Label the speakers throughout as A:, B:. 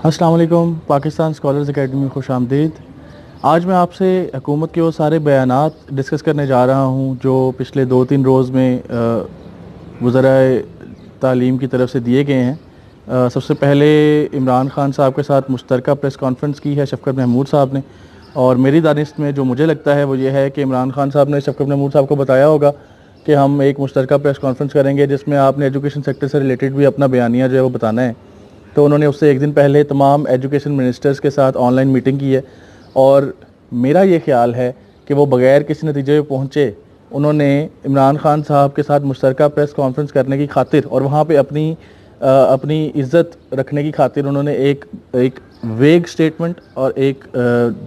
A: अस्सलाम वालेकुम। Pakistan scholars academy में खुश आमदीद। आज मैं आपसे हुकूमत के वो सारे बयानात डिस्कस करने जा रहा हूँ जो पिछले 2-3 रोज़ में वज़राए तालीम की तरफ से दिए गए हैं। सबसे पहले इमरान खान साहब के साथ मुश्तरका प्रेस कॉन्फ्रेंस की है शफ़कत महमूद साहब ने, और मेरी दानिश में जो मुझे लगता है वो ये है कि इमरान खान साहब ने शफ़कत महमूद साहब को बताया होगा कि हम एक मुश्तरका प्रेस कॉन्फ्रेंस करेंगे जिसमें आपने एजुकेशन सेक्टर से रिलेटेड भी अपना बयानिया जो है वो बताना है। तो उन्होंने उससे एक दिन पहले तमाम एजुकेशन मिनिस्टर्स के साथ ऑनलाइन मीटिंग की है, और मेरा ये ख्याल है कि वो बग़ैर किसी नतीजे पे पहुँचे उन्होंने इमरान खान साहब के साथ मुश्तरका प्रेस कॉन्फ्रेंस करने की खातिर और वहाँ पे अपनी इज़्ज़त रखने की खातिर उन्होंने एक वेग स्टेटमेंट और एक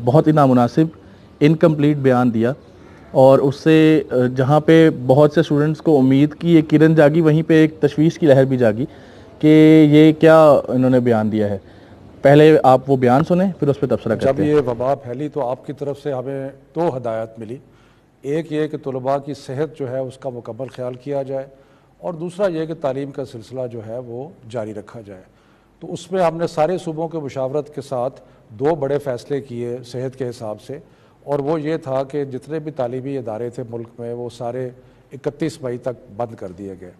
A: बहुत ही नामुनासिब इनकम्प्लीट बयान दिया, और उससे जहाँ पे बहुत से स्टूडेंट्स को उम्मीद की एक किरण जागी, वहीं पे एक तशवीश की लहर भी जागी कि ये क्या इन्होंने बयान दिया है। पहले आप वो बयान सुने, फिर उस पर तबसरा करते
B: जब
A: हैं।
B: ये वबा फैली तो आपकी तरफ से हमें 2 हदायत मिली। एक ये कि तलबा की सेहत जो है उसका मुकम्मल ख्याल किया जाए, और दूसरा ये कि तालीम का सिलसिला जो है वो जारी रखा जाए। तो उसमें हमने सारे सूबों के मुशावरत के साथ 2 बड़े फ़ैसले किए सेहत के हिसाब से, और वो ये था कि जितने भी तालीमी इदारे थे मुल्क में वो सारे 31 मई तक बंद कर दिए गए।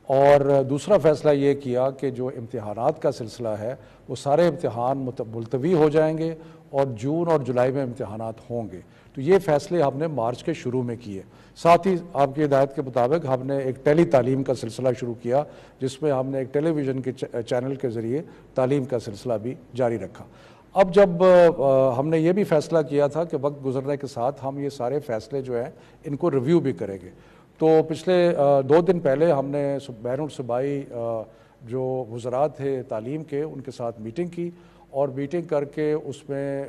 B: और दूसरा फ़ैसला ये किया कि जो इम्तिहानात का सिलसिला है वो सारे इम्तिहान मुलतवी हो जाएंगे और जून और जुलाई में इम्तिहानात होंगे। तो ये फ़ैसले हमने मार्च के शुरू में किए। साथ ही आपकी हिदायत के मुताबिक हमने एक टेली तालीम का सिलसिला शुरू किया, जिसमें हमने एक टेलीविज़न के चैनल के ज़रिए तालीम का सिलसिला भी जारी रखा। अब जब हमने ये भी फ़ैसला किया था कि वक्त गुजरने के साथ हम ये सारे फ़ैसले जो हैं इनको रिव्यू भी करेंगे। तो पिछले 2 दिन पहले हमने बैनुल सूबाई जो वज़रा थे तालीम के उनके साथ मीटिंग की, और मीटिंग करके उसमें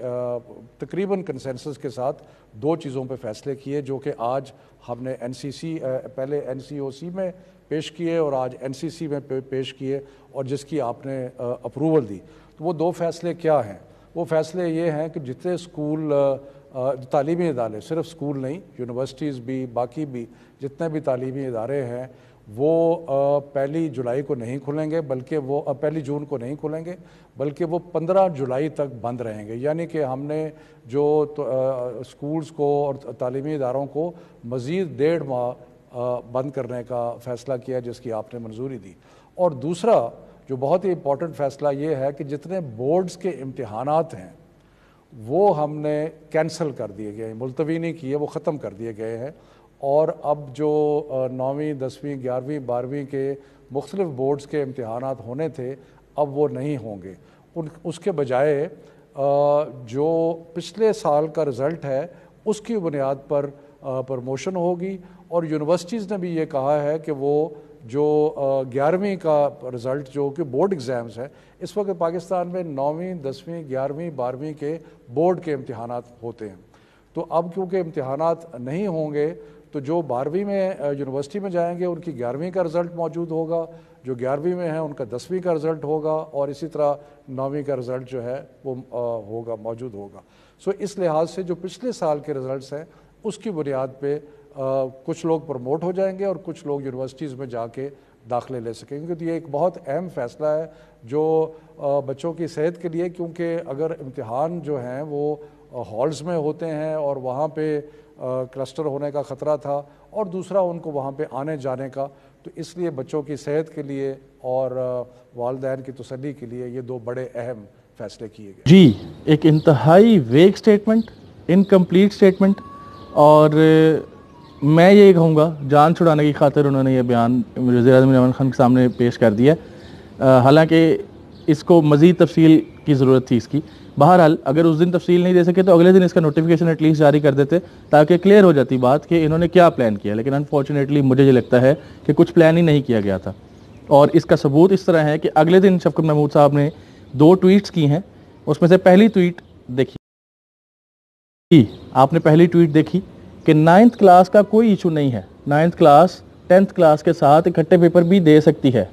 B: तकरीबन कंसेंसस के साथ 2 चीज़ों पे फ़ैसले किए, जो कि आज हमने एनसीसी पहले एनसीओसी में पेश किए और आज एनसीसी में पेश किए, और जिसकी आपने अप्रूवल दी। तो वो 2 फ़ैसले क्या हैं? वो फ़ैसले ये हैं कि जितने स्कूल तालीमी इदारे, सिर्फ स्कूल नहीं, यूनिवर्सिटीज़ भी, बाकी भी जितने भी तालीमी इदारे हैं वो 1 जुलाई को नहीं खुलेंगे, बल्कि वो 1 जून को नहीं खुलेंगे, बल्कि वो 15 जुलाई तक बंद रहेंगे। यानी कि हमने जो स्कूल्स को और तालीमी इदारों को मज़ीद 1.5 माह बंद करने का फ़ैसला किया, जिसकी आपने मंजूरी दी। और दूसरा जो बहुत ही इम्पोर्टेंट फ़ैसला ये है कि जितने बोर्ड्स के इम्तिहानात हैं वो हमने कैंसिल कर दिए गए हैं, मुलतवी नहीं किए, वो ख़त्म कर दिए गए हैं। और अब जो 9वीं 10वीं 11वीं 12वीं के मुख्तलिफ बोर्ड्स के इम्तिहानात होने थे अब वो नहीं होंगे। उसके बजाय जो पिछले साल का रिज़ल्ट है उसकी बुनियाद पर प्रमोशन होगी। और यूनिवर्सिटीज़ ने भी ये कहा है कि वो जो 11वीं का रिज़ल्ट जो कि बोर्ड एग्ज़ाम्स है, इस वक्त पाकिस्तान में 9वीं 10वीं 11वीं 12वीं के बोर्ड के इम्तिहानात होते हैं। तो अब क्योंकि इम्तिहानात नहीं होंगे तो जो 12वीं में यूनिवर्सिटी में जाएंगे उनकी 11वीं का रिज़ल्ट मौजूद होगा, जो 11वीं में है उनका 10वीं का रिज़ल्ट होगा, और इसी तरह 9वीं का रिज़ल्ट जो है वो होगा मौजूद होगा। सो इस लिहाज से जो पिछले साल के रिज़ल्ट्स हैं उसकी बुनियाद पे कुछ लोग प्रमोट हो जाएंगे और कुछ लोग यूनिवर्सिटीज़ में जाके दाखिले ले सकेंगे। तो ये एक बहुत अहम फ़ैसला है जो बच्चों की सेहत के लिए, क्योंकि अगर इम्तिहान जो हैं वो हॉल्स में होते हैं और वहाँ पे क्लस्टर होने का ख़तरा था, और दूसरा उनको वहाँ पे आने जाने का, तो इसलिए बच्चों की सेहत के लिए और वालिदैन की तसल्ली के लिए ये 2 बड़े अहम फ़ैसले किए गए।
A: जी, एक इंतहाई वेग स्टेटमेंट, इनकम्प्लीट स्टेटमेंट, और मैं ये कहूँगा जान छुड़ाने की खातिर उन्होंने ये बयान वज़ीर-ए-आज़म इमरान खान के सामने पेश कर दिया। हालांकि इसको मज़ीद तफसील की ज़रूरत थी इसकी। बहरहाल अगर उस दिन तफसील नहीं दे सके तो अगले दिन इसका नोटिफिकेशन एटलीस्ट जारी कर देते, ताकि क्लियर हो जाती बात कि इन्होंने क्या प्लान किया। लेकिन अनफॉर्चुनेटली मुझे ये लगता है कि कुछ प्लान ही नहीं किया गया था, और इसका सबूत इस तरह है कि अगले दिन शफ़कत महमूद साहब ने 2 ट्वीट्स की हैं। उसमें से पहली ट्वीट देखी, आपने पहली ट्वीट देखी कि 9th क्लास का कोई इशू नहीं है, 9th क्लास 10th क्लास के साथ इकट्ठे पेपर भी दे सकती है।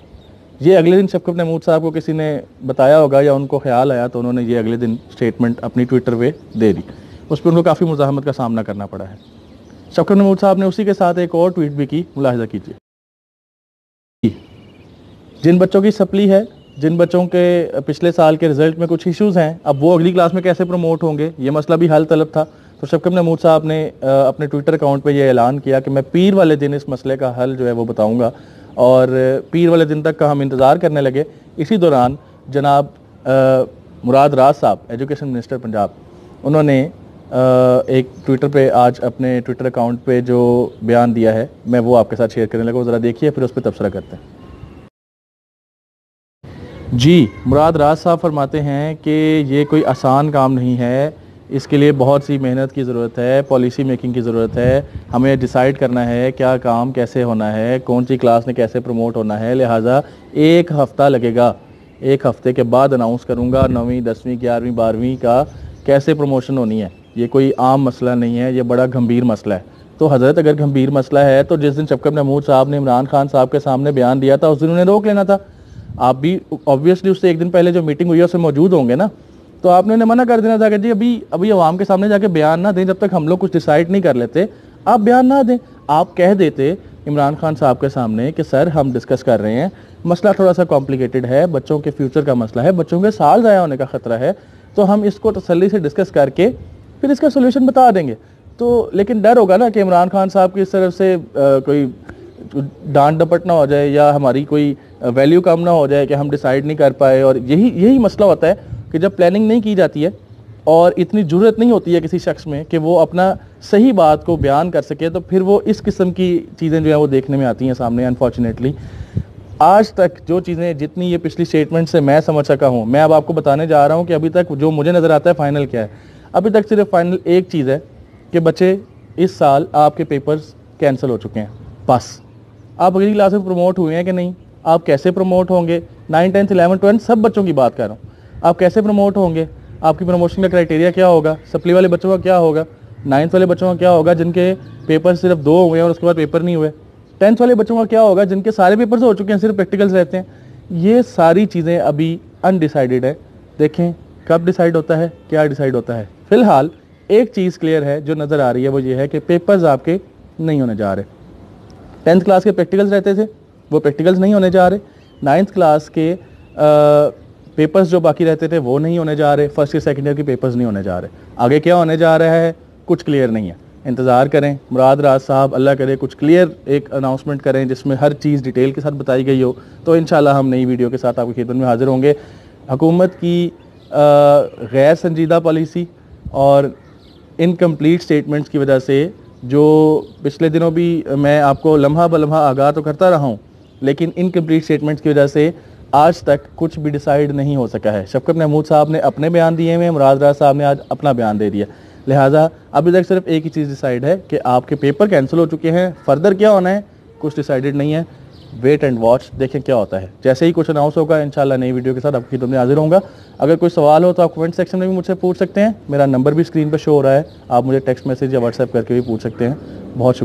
A: ये अगले दिन शफ़कत महमूद साहब को किसी ने बताया होगा या उनको ख्याल आया तो उन्होंने ये अगले दिन स्टेटमेंट अपनी ट्विटर पे दे दी। उस पर उनको काफ़ी मुज़ाहमत का सामना करना पड़ा है। शफ़कत महमूद साहब ने उसी के साथ एक और ट्वीट भी की, मुलाहिज़ा कीजिए। जिन बच्चों की सप्ली है जिन बच्चों के पिछले साल के रिजल्ट में कुछ इश्यूज़ हैं, अब वो अगली क्लास में कैसे प्रमोट होंगे, ये मसला भी हल तलब था। तो शफकत महमूद साहब ने अपने ट्विटर अकाउंट पे ये ऐलान किया कि मैं पीर वाले दिन इस मसले का हल जो है वो बताऊंगा, और पीर वाले दिन तक का हम इंतज़ार करने लगे। इसी दौरान जनाब मुराद राज साहब, एजुकेशन मिनिस्टर पंजाब, उन्होंने एक ट्विटर पे आज अपने ट्विटर अकाउंट पे जो बयान दिया है, मैं वो आपके साथ शेयर करने लगा। ज़रा देखिए, फिर उस पर तबसरा करते हैं। जी, मुराद राज साहब फरमाते हैं कि ये कोई आसान काम नहीं है, इसके लिए बहुत सी मेहनत की ज़रूरत है, पॉलिसी मेकिंग की ज़रूरत है, हमें डिसाइड करना है क्या काम कैसे होना है, कौन सी क्लास ने कैसे प्रमोट होना है, लिहाजा 1 हफ़्ता लगेगा। 1 हफ़्ते के बाद अनाउंस करूँगा 9वीं 10वीं 11वीं 12वीं का कैसे प्रमोशन होनी है। ये कोई आम मसला नहीं है, ये बड़ा गंभीर मसला है। तो हज़रत अगर गंभीर मसला है तो जिस दिन शफकत महमूद साहब ने इमरान खान साहब के सामने बयान दिया था, उस दिन उन्हें रोक लेना था। आप भी ऑब्वियसली उससे 1 दिन पहले जो मीटिंग हुई है उसमें मौजूद होंगे ना, तो आपने उन्हें मना कर देना था कि जी अभी आवाम के सामने जाके बयान ना दें जब तक हम लोग कुछ डिसाइड नहीं कर लेते। आप बयान ना दें, आप कह देते इमरान खान साहब के सामने कि सर हम डिस्कस कर रहे हैं, मसला थोड़ा सा कॉम्प्लिकेटेड है, बच्चों के फ्यूचर का मसला है, बच्चों के साल ज़ाया होने का ख़तरा है, तो हम इसको तसल्ली से डिस्कस करके फिर इसका सोल्यूशन बता देंगे। तो लेकिन डर होगा ना कि इमरान खान साहब की इस तरफ से कोई डांट डपट ना हो जाए या हमारी कोई वैल्यू कम ना हो जाए कि हम डिसाइड नहीं कर पाए। और यही मसला होता है कि जब प्लानिंग नहीं की जाती है और इतनी ज़रूरत नहीं होती है किसी शख्स में कि वो अपना सही बात को बयान कर सके, तो फिर वो इस किस्म की चीज़ें जो है वो देखने में आती हैं सामने। अनफॉर्चुनेटली आज तक जो चीज़ें जितनी ये पिछली स्टेटमेंट से मैं समझ सका हूँ, मैं अब आपको बताने जा रहा हूँ कि अभी तक जो मुझे नज़र आता है फाइनल क्या है। अभी तक सिर्फ फाइनल एक चीज़ है कि बच्चे इस साल आपके पेपर्स कैंसिल हो चुके हैं, बस। आप अगली क्लास में प्रमोट हुए हैं कि नहीं, आप कैसे प्रमोट होंगे, 9, 10, 11, 12 सब बच्चों की बात कर रहा हूँ, आप कैसे प्रमोट होंगे, आपकी प्रमोशन का क्राइटेरिया क्या होगा, सप्ली वाले बच्चों का क्या होगा, 9th वाले बच्चों का क्या होगा जिनके पेपर सिर्फ 2 हुए और उसके बाद पेपर नहीं हुए, 10th वाले बच्चों का क्या होगा जिनके सारे पेपर्स हो चुके हैं, सिर्फ प्रैक्टिकल्स रहते हैं। ये सारी चीज़ें अभी अनडिसाइडेड है, देखें कब डिसाइड होता है, क्या डिसाइड होता है। फिलहाल एक चीज़ क्लियर है जो नज़र आ रही है, वो ये है कि पेपर्स आपके नहीं होने जा रहे। 10th क्लास के प्रैक्टिकल्स रहते थे, वो प्रैक्टिकल्स नहीं होने जा रहे। 9th क्लास के पेपर्स जो बाकी रहते थे वो नहीं होने जा रहे। फर्स्ट या सेकेंड ईयर के पेपर्स नहीं होने जा रहे। आगे क्या होने जा रहा है कुछ क्लियर नहीं है, इंतज़ार करें। मुराद राज साहब अल्लाह करे कुछ क्लियर एक अनाउंसमेंट करें जिसमें हर चीज़ डिटेल के साथ बताई गई हो, तो इंशाल्लाह हम नई वीडियो के साथ आपकी खिदमत में हाजिर होंगे। हुकूमत की गैर संजीदा पॉलिसी और इनकम्प्लीट स्टेटमेंट्स की वजह से, जो पिछले दिनों भी मैं आपको लम्हा ब लम्हा आगाह तो करता रहा हूँ, लेकिन इनकम्प्लीट स्टेटमेंट्स की वजह से आज तक कुछ भी डिसाइड नहीं हो सका है। शफकत महमूद साहब ने अपने बयान दिए हैं, मुराद राज साहब ने आज अपना बयान दे दिया। लिहाजा अभी तक सिर्फ एक ही चीज़ डिसाइड है कि आपके पेपर कैंसिल हो चुके हैं, फर्दर क्या होना है कुछ डिसाइडेड नहीं है। वेट एंड वॉच, देखें क्या होता है। जैसे ही कुछ अनाउंस होगा इंशाल्लाह नई वीडियो के साथ आपकी खिदमत में हाजिर होऊंगा। अगर कोई सवाल हो तो आप कमेंट सेक्शन में भी मुझसे पूछ सकते हैं। मेरा नंबर भी स्क्रीन पर शो हो रहा है, आप मुझे टेक्स्ट मैसेज या व्हाट्सएप करके भी पूछ सकते हैं। बहुत शुक्रिया।